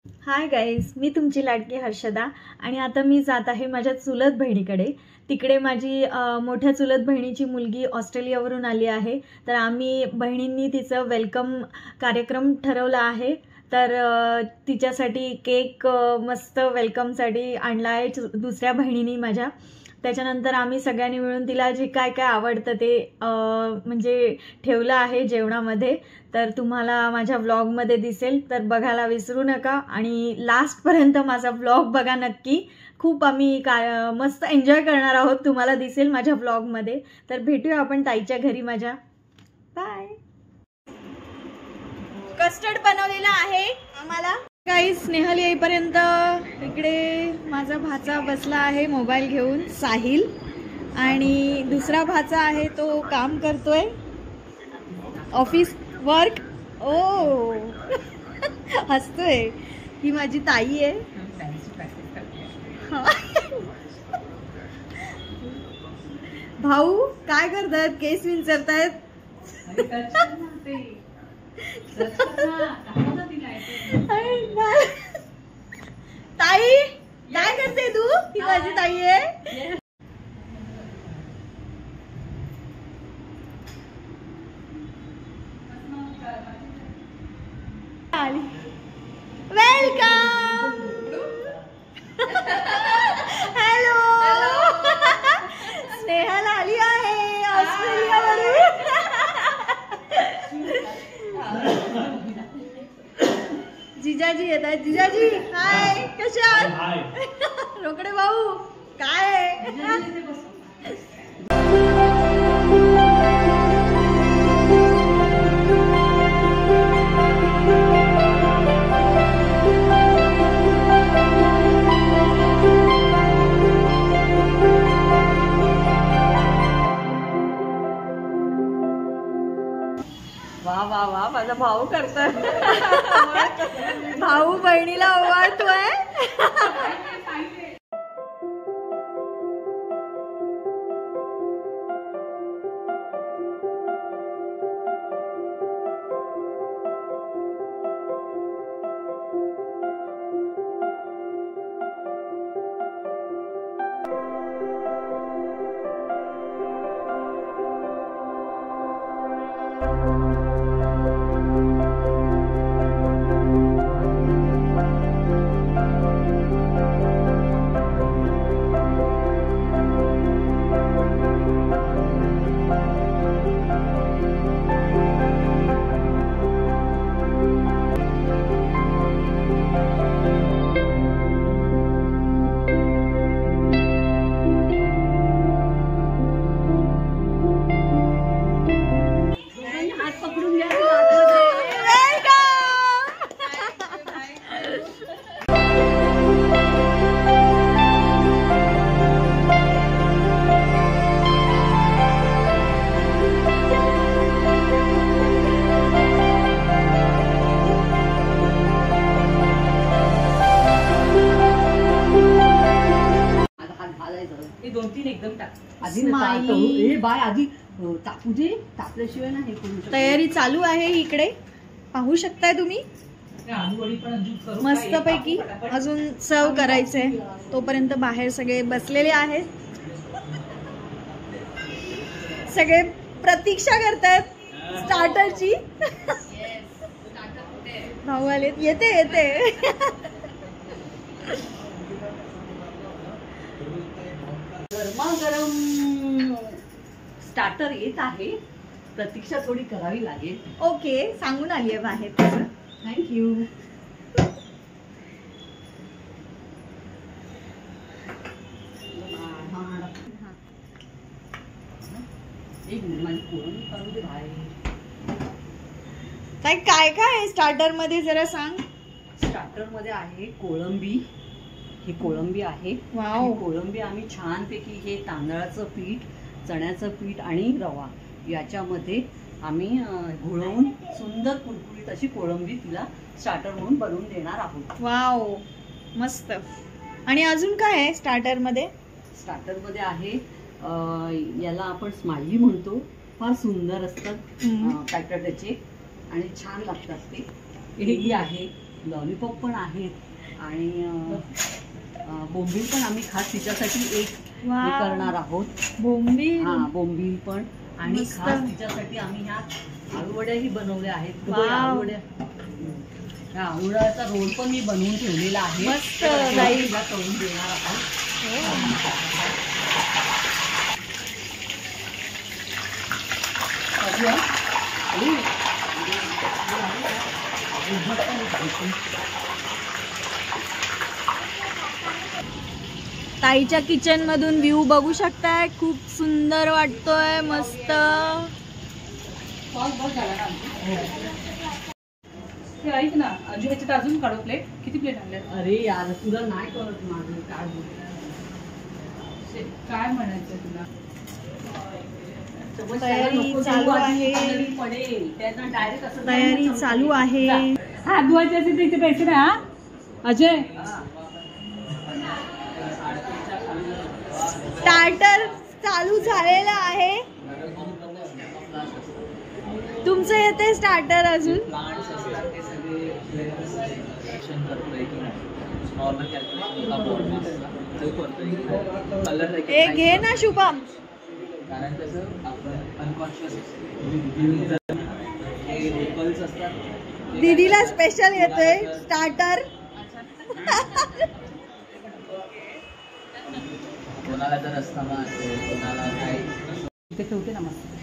Hi guys, मी तुमची लाडकी हर्षदा आणि आता मी जात आहे माझ्या चुलत बहिणीकडे. तिकडे माझी मोठ्या चुलत बहिणीची मुलगी ऑस्ट्रेलियावरून आली आहे. तर आम्ही बहिणींनी तिचं वेलकम कार्यक्रम ठरवला आहे. तर तिच्यासाठी केक मस्त वेलकमसाठी आणला आहे दुसऱ्या बहिणींनी माझ्या. त्याच्यानंतर आम्ही सगळ्यांनी मिळून तिला जे काय काय आवडतं ते म्हणजे ठेवलं आहे जेवणामध्ये. तर तुम्हाला माझ्या व्लॉगमध्ये दिसेल, तर बघायला विसरू नका आणि लास्टपर्यंत माझा व्लॉग बघा नक्की. खूप आम्ही मस्त एन्जॉय करणार आहोत, तुम्हाला दिसेल माझ्या व्लॉगमध्ये. तर भेटूया आपण ताईच्या घरी माझ्या. बाय. कस्टर्ड बनवलेला आहे आम्हाला. काही स्नेहल येईपर्यंत इकडे माझा भाचा बसला आहे मोबाईल घेऊन, साहिल. आणि दुसरा भाचा आहे तो काम करतोय, ऑफिस वर्क. ओ हसतोय. ही माझी ताई आहे. भाऊ काय करतायत? केस विंचरतायत. ताई काय करते तू? ही माझी ताई आहे. वेलकम. हॅलो. स्नेहल आली आहे ऑस्ट्रेलियावरून. जिजाजी येत आहेत. जिजाजी हाय, कशा आहात? रोकडे भाऊ काय? वा वा वा, माझा भाऊ करतोय. भाऊ बहिणीला ओवाळतोय. तयारी चालू आहे इकडे, पाहू शकताय तुम्ही. मस्त पैकी अजून सर्व करायचंय. तोपर्यंत बाहेर सगळे बसलेले आहेत, सगळे प्रतीक्षा करतायत स्टार्टरची. भाऊ आले. येते येते. गरमागरम स्टार्टर येत आहे. प्रतीक्षा थोडी करावी लागेल. ओके, सांगून आली आहे बाहेर तसं. थँक्यू. एक मिनिट, काय काय आहे स्टार्टर मध्ये जरा सांग. स्टार्टर मध्ये आहे कोळंबी. ही कोळंबी आहे. वाव. कोळंबी आम्ही छानपैकी हे तांदळाचं पीठ, चण्याचं पीठ आणि रवा याच्यामध्ये आम्ही घोळवून सुंदर कुरकुरीत अशी कोळंबी तिला स्टार्टर म्हणून बनवून देणार आहोत. वाव, मस्त. आणि अजून काय आहे स्टार्टर मध्ये? स्टार्टर मध्ये आहे याला आपण स्माइली म्हणतो. फार सुंदर असतात पॅटर्नचे आणि छान लागतात ते. ही आहे लॉलीपॉप पण आहेत आणि बोंबील पण आम्ही खास तिच्यासाठी एक हे वाव. करणार आहोत. बोंबील. हा बोंबील पण आणि मस्त. खास तिच्यासाठी आम्ही ह्या आळूवड्याही बनवल्या आहेत. वाव. ह्या आळूवड्याचा रोल पण मी बनवून ठेवलेला आहे. मस्त तर तो जाईल. तिला तळून देणार आहोत. ताईच्या किचन मधून व्ह्यू बघू शकताय, खूप सुंदर वाटतोय, मस्त. ऐक ना अजून ह्याच्यात अजून काढू प्लेट. किती प्लेट आणल्या? अरे यार तुला नाही कळत माझं काय बोलते. काय म्हणायचं तुला? तयारी चालू आहे. डायरेक्ट तयारी चालू आहे. हात धुवायचे असेल तर इथे पैसे ना. हा अजय, स्टार्टर चालू झालेला आहे. तुमचं येते स्टार्टर अजून? ए घे ना शुभम. दीदीला स्पेशल येतोय स्टार्टर. कोणाला तर असताना कोणाला काय इथे ठेवते ना मस्त.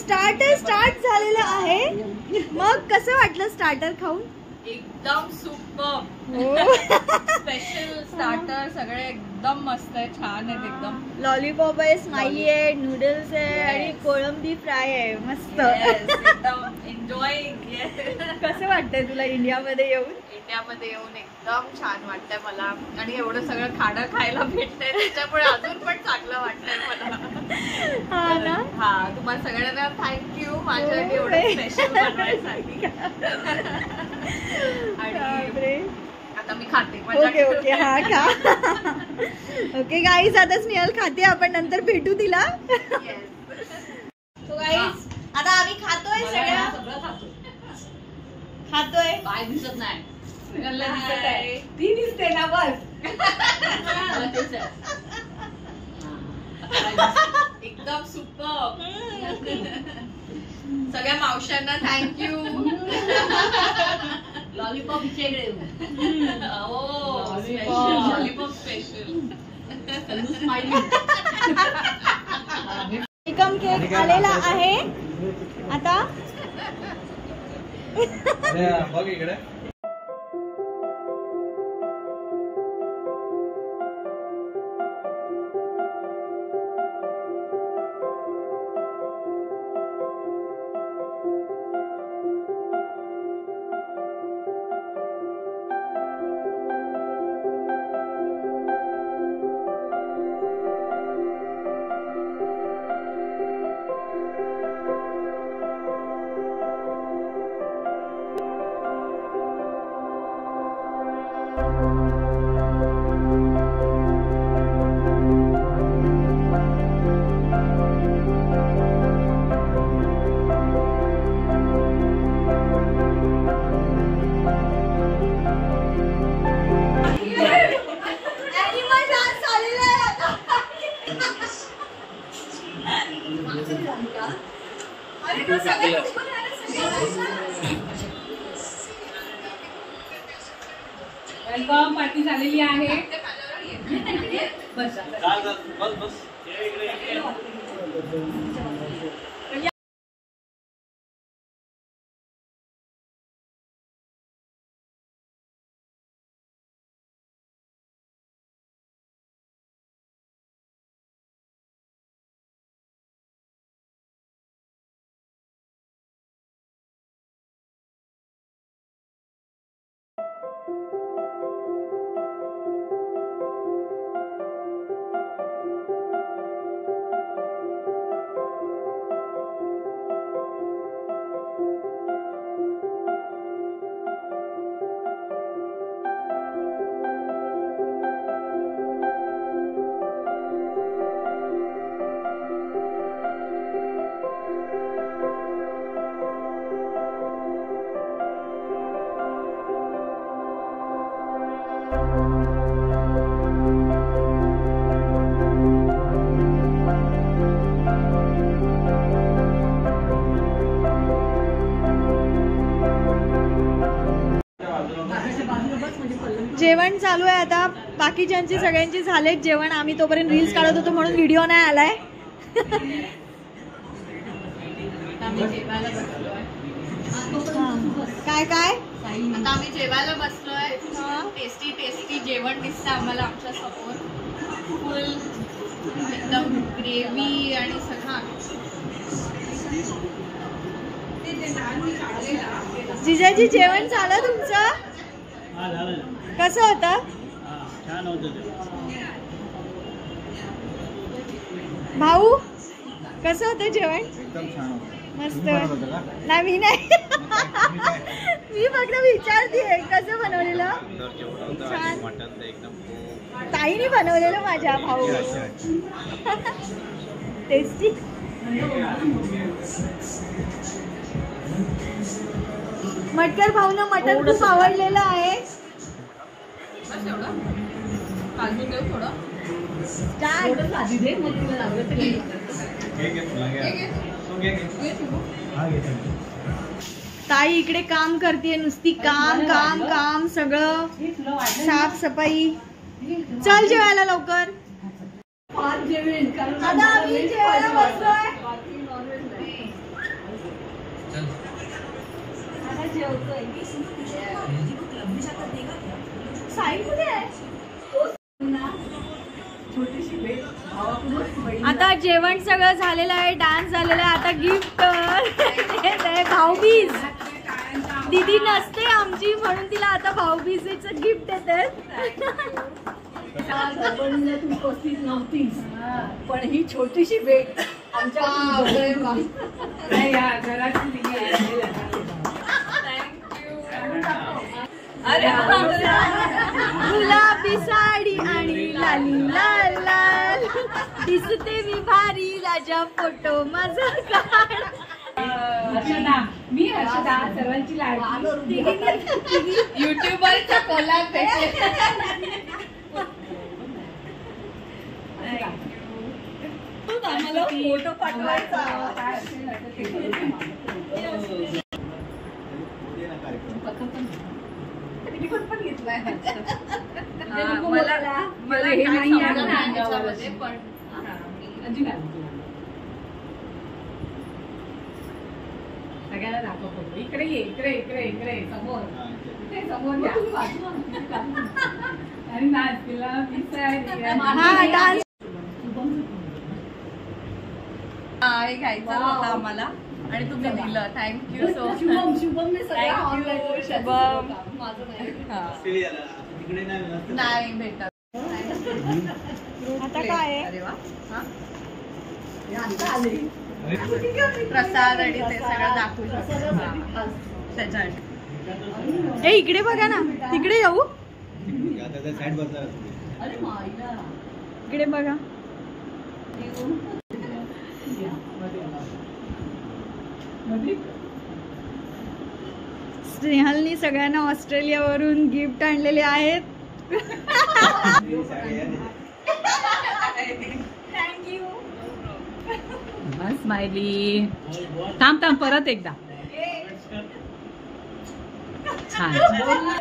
स्टार्टर स्टार्ट झालेलं आहे. मग कसं वाटलं स्टार्टर खाऊन? एकदम सुपर. स्पेशल स्टार्टर सगळे एकदम मस्त आहे, छान आहेत एकदम. लॉलीपॉप आहे, स्माइली आहे, नूडल्स आहे आणि कोळंबी फ्राय आहे. मस्त. एकदम एन्जॉयिंग. कसं वाटतंय तुला इंडियामध्ये येऊन? इंडियामध्ये येऊन एकदम छान वाटतंय मला आणि एवढं सगळं खाणं खायला भेटतंय त्याच्यामुळे अजून पण चांगलं वाटतंय मला. हा ना. हा, तुम्हाला सगळ्यांना थँक्यू माझ्यासाठी एवढं स्पेशल बनवायसाठी. आणि आता मी खाते. ओके ओके हा खा. ओके गाईज, आता स्नेहल खाते, आपण नंतर भेटू तिला. So guys, आता आम्ही खातोय सगळ्या. सगळं खातो. खातोय. काय दिसत नाही. दिसत आहे. ती दिसते ना बस. मला तेच आहे. एकदम सुपर. सगळ्या मावशांना थँक्यू. लॉलीपॉप इकडे लॉलीपॉप स्पेशल. वेलकम केक आलेला आहे आता. बघ इकडे. वेलकम पार्टी झालेली आहे. बस बस जेवण चालू आहे आता. बाकीच्यांची सगळ्यांची झालेत जेवण. आम्ही तोपर्यंत रील्स काढत होतो म्हणून व्हिडिओ नाही आलाय. आम्ही जेवायला बसलोय. काय काय आता आम्ही जेवायला बसलोय. टेस्टी टेस्टी जेवण दिसतं आम्हाला आमच्या समोर. फुल एकदम ग्रेव्ही आणि सगळं. जिजाजी जेवण झालं तुमचं? कसं होतं? छान होतं ते. भाऊ कसं होतं जेवण? एकदम छान होतं. मस्त. तुम्ही बनवलं होतं का? नाही मी नाही. मी फक्त विचारतेय कसं बनवलेलं. सुंदर जेवण होतं छान. आणि मटण तर एकदम ताईने बनवलेलं माझ्या भाऊ. टेस्टी. मटकर भाऊनं मटण खूप आवडलेलं आहे. बस एवढं. काजू देऊ थोडं. स्टार्ट. आधी दे मग तुला लागलं तर घे. घे तुला घे. तू घे घे. हा घे. ताई इकडे काम करते नुसती. काम काम काम सगळं साफसफाई. चल जेवायला लवकर. फार जेवेन कारण आता आम्ही जेवायला बसलोय. आता जेवतोय. साई कुठे आहे? छोटीशी भेट भावाकडून आता जेवण सगळं झालेलं आहे. डान्स झालेला आहे. आता गिफ्ट भाऊबीज. दीदी नसते आमची म्हणून तिला आता भाऊबीजेचं गिफ्ट देतात. तू उपस्थित नव्हतीस पण ही छोटीशी भेट आमच्या गुलाबी साडी आणि लाली लाल लाल दिसते मी भारी. राजा फोटो माझा काढ. हर्षदा, मी हर्षदा सर्वांची लाडकी. युट्यूबरचा कोलाब भेटले. आम्हाला फोटो पाठवायचा. पण घेतलाय. मला हे काय नाही समजलं आहे. नाही त्याच्यामध्ये, पण सगळ्यांना दाखव फोटो. इकडे ये, इकडे इकडे इकडे समोर. इथे समोर या. आणि नाच तिला हा डान्स. हे घ्यायचं होतं आम्हाला आणि तुम्ही दिलं. Thank you so much. शुभमने सगळं online वर शुभम. माझं नाही. तिकडे नाही नसतं. नाही भेटत. आता काय आहे? अरे वा. हा? हे आता आले. प्रसाद आणि ते सगळं दाखवू शकतो. त्याच्यासाठी ए इकडे बघा ना. तिकडे येऊ. आता त्या साईड बसला. अरे माईला. इकडे बघा. स्नेहलनी सगळ्यांना ऑस्ट्रेलियावरून गिफ्ट आणलेले आहेत. थँक्यू. स्माइली. थांब थांब परत एकदा. छान.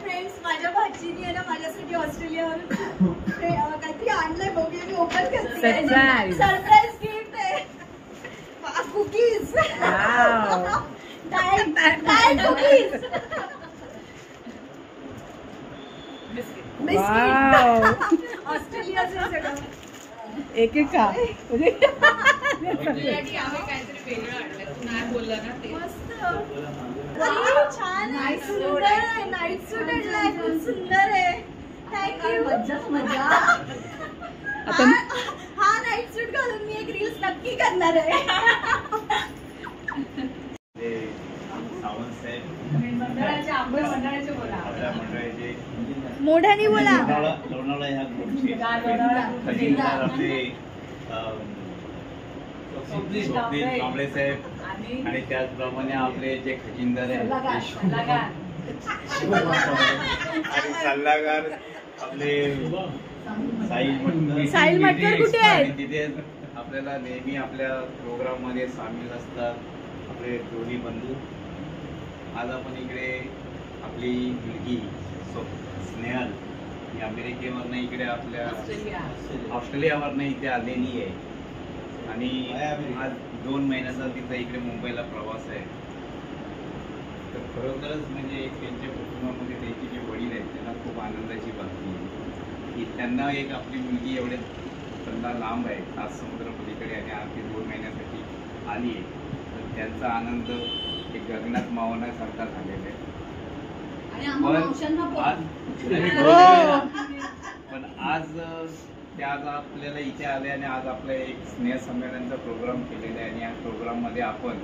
फ्रेंड्स माझ्या भाचीने आहे ना माझ्यासाठी ऑस्ट्रेलियावरून काहीतरी आणलंय. बघूया मी ओपन करते. Surprise. सरप्राईज गिफ्ट आहे. कुकीज. Diet cookies. ऑस्ट्रेलियाचं सगळं. एक एक का तुझ्यासाठी आम्ही काहीतरी वेगळं आणलं. तू नाही बोलला ना ते. मस्त. अरे, छान आहे. सुंदर आहे. नाईट सूट आणलाय. खूप सुंदर आहे. थँक्यू. मज्जाच मजा. हा नाईट सूट घालून मी एक रील्स नक्की करणार आहे. सावंत साहेब मंडळाचे आंबे मंडळाचे बोला. आपल्या मंडळाचे मोठ्याने बोला. लोणावळा ह्या ग्रुपचे लोणावळा खजिनदार आपले स्वप्नील कांबळे साहेब आणि त्याचप्रमाणे आपले जे खजिनदार आहेत आणि सल्लागार आपले साहिल मटकर कुठे आहेत? तिथे आपल्याला नेहमी आपल्या प्रोग्राम मध्ये सामील असतात आपले दोन्ही बंधू. आज आपण इकडे आपली मुलगी स्नेहल ही अमेरिकेवरनं इकडे आपल्या ऑस्ट्रेलिया. ऑस्ट्रेलियावरनं इथे आलेली आहे आणि आज 2 महिन्याचा तिचा इकडे मुंबईला प्रवास आहे. तर खरोखरच म्हणजे एक त्यांच्या कुटुंबामध्ये त्यांचे जे वडील आहेत त्यांना खूप आनंदाची बातमी आहे की त्यांना एक आपली मुलगी एवढे त्यांना लांब आहे 7 समुद्र पलीकडे आणि आज ती 2 महिन्यासाठी आली आहे. तर त्यांचा आनंद एक गगनात मावण्यासारखा झालेला आहे. आणि आम्हाला मावशांना पण आज त्या आज आपल्याला इथे आले आणि आज आपल्या एक स्नेहसंमेलनाचा प्रोग्राम केलेला आहे आणि या प्रोग्राममध्ये आपण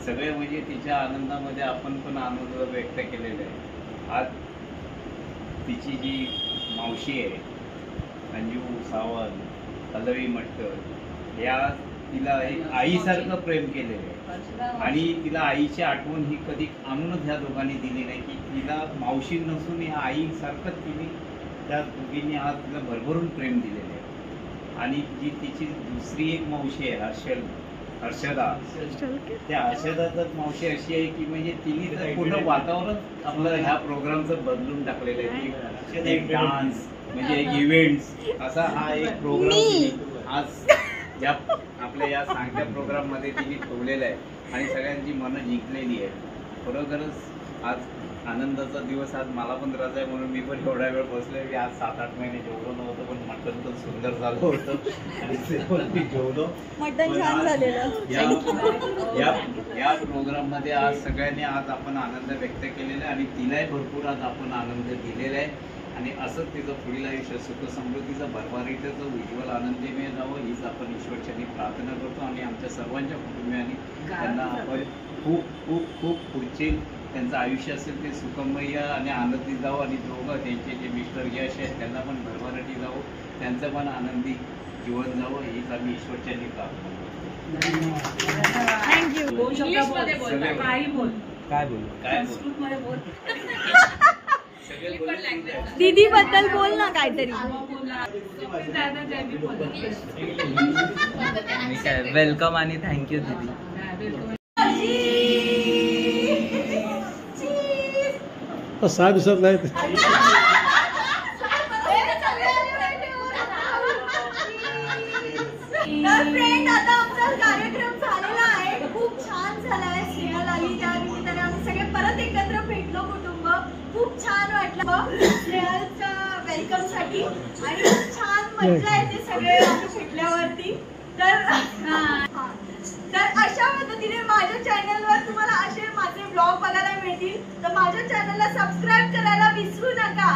सगळे म्हणजे तिच्या आनंदामध्ये आपण पण आनंद व्यक्त केलेला आहे. आज तिची जी मावशी आहे अंजू सावंत, पल्लवी मटकर, या तिला एक आईसारखं प्रेम केलेलं आहे आणि तिला आईची आठवण ही कधी आणूनच ह्या दोघांनी दिली नाही की तिला मावशी नसून ह्या आईसारखंच तिने त्या दोघींनी आज तिला भरभरून प्रेम दिलेलं आहे. आणि जी तिची दुसरी एक मावशी आहे हर्षदा, त्या हर्षदाच मावशी अशी आहे की म्हणजे तिने तर पूर्ण वातावरण आपलं ह्या प्रोग्रामचं बदलून टाकलेलं आहे की एक डान्स म्हणजे एक इव्हेंट्स असा हा एक प्रोग्राम आज या आपल्या या सांगत्या प्रोग्राममध्ये तिने ठेवलेला आहे आणि सगळ्यांची मनं जिंकलेली आहे. खरोखरच आज आनंदाचा दिवस. आज मला पण रजा आहे म्हणून मी पण एवढा वेळ बसलोय की आज 7-8 महिने जेवलो नव्हतं पण मटण पण सुंदर झालं होतं आणि ते पण मी जेवलो. मटण छान झालेलं. या प्रोग्राममध्ये आज सगळ्यांनी आज आपण आनंद व्यक्त केलेला आहे आणि तिलाही भरपूर आज आपण आनंद दिलेला आहे आणि असंच तिचं पुढील आयुष्य सुख समृद्धीचं भरभराटीचं उज्ज्वल आनंदमय जावं हीच आपण ईश्वरचरणी प्रार्थना करतो आणि आमच्या सर्वांच्या कुटुंबियांनी त्यांना आपण खूप खूप खूप पुढचे त्यांचं आयुष्य असेल ते सुखमय आणि आनंदी जावं आणि दोघं त्यांचे जे मिस्टर यश आहेत त्यांना पण भरभराटी जावं, त्यांचं पण आनंदी जीवन जावं हीच आम्ही ईश्वरचरणी प्रार्थना थँक्यू. दोन शब्दामध्ये बोल, सगळे बोल. काही बोल. काय बोलू संस्कृतमध्ये बोल. सगळे बोलू. दीदी बद्दल बोल ना काहीतरी. दादा जयंती बोल. वेलकम आणि थँक्यू दीदी. वेलकम. 6 दिवसात नाही तर फ्रेंड आता आमचा कार्यक्रम झालेला आहे. खूप छान झालाय. स्नेहल आली त्या निमित्ताने आम्ही सगळे परत एकत्र भेटलो कुटुंब. खूप छान वाटलं स्नेहलच्या वेलकम साठी आणि खूप छान मजा येते सगळे आम्ही भेटल्यावरती. तर अशा पद्धतीने माझ्या चॅनलवर तुम्हाला असे माझे ब्लॉग बघायला मिळतील. तर माझ्या चॅनलला सबस्क्राईब करायला विसरू नका.